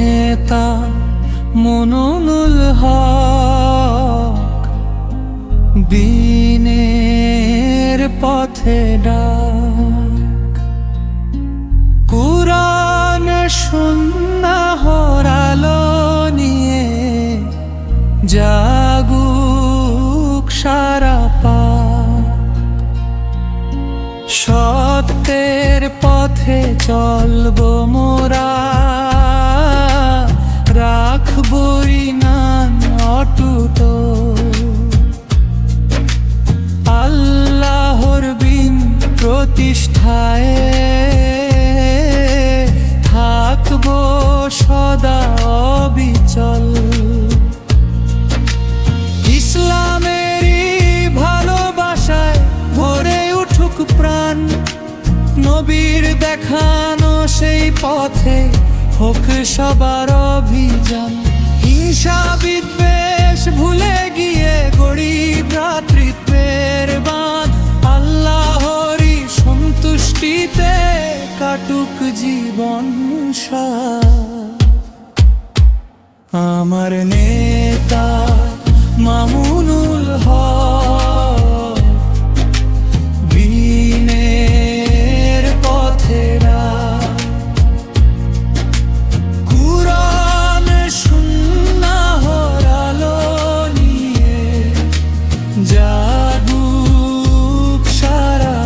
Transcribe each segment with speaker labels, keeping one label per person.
Speaker 1: নেতা মননুল হক বিনের পথে ডাক। কুরআন সুন্নাহর আলো নিয়ে জাগুক সারা পাক। সত্যের পথে চলবো মোরা, রাখবো ঈমান অটুট। আল্লাহর বিন প্রতিষ্ঠায় থাকবো সদা অবিচল। ইসলামেরই ভালোবাসায় ভরে উঠুক প্রাণ, নবীর দেখানো সেই পথে হোক সবার অভিযান। হিংসা বিদ্বেষ ভুলে গিয়ে গড়ি ভ্রাতৃত্বের বাঁধ। আল্লাহরই সন্তুষ্টিতে কাটুক জীবন সাথ। আমার নেতা মামুনুল হক বিনের পথে ডাক। কুরআন সুন্নাহর আলো নিয়ে জাগুক সারা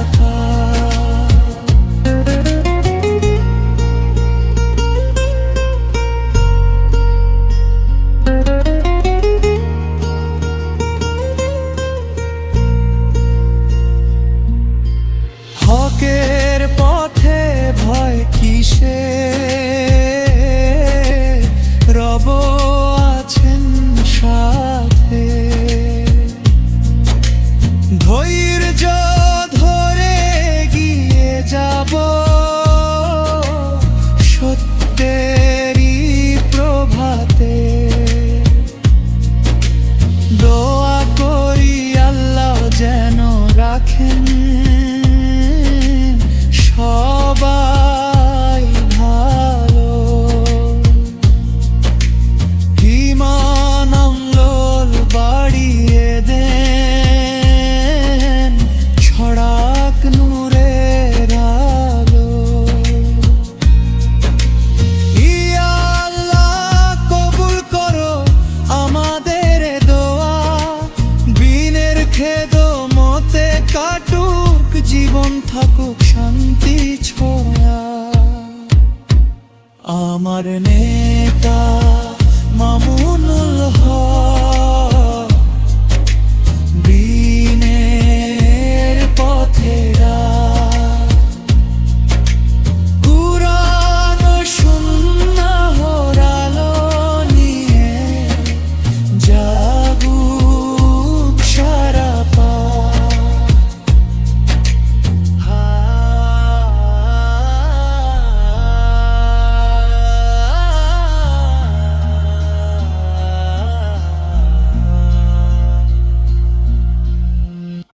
Speaker 1: হকের পথে ভয় কিসে, রব আছেন সাথে। ধৈর্য ধরে গিয়ে যাব সত্যেরই প্রভাতে। দোয়া করি আল্লাহ যেন রাখেন সবাই ভালো। ঈমান আমল বাড়িয়ে দেন, ছড়াক নূরের আলো। ইয়া আল্লাহ কবুল করো আমাদের দোয়া, বিনের খেদমতে কাটুক জীবন, থাকুক শান্তি ছোঁয়া। আমার নেতা মামুনুল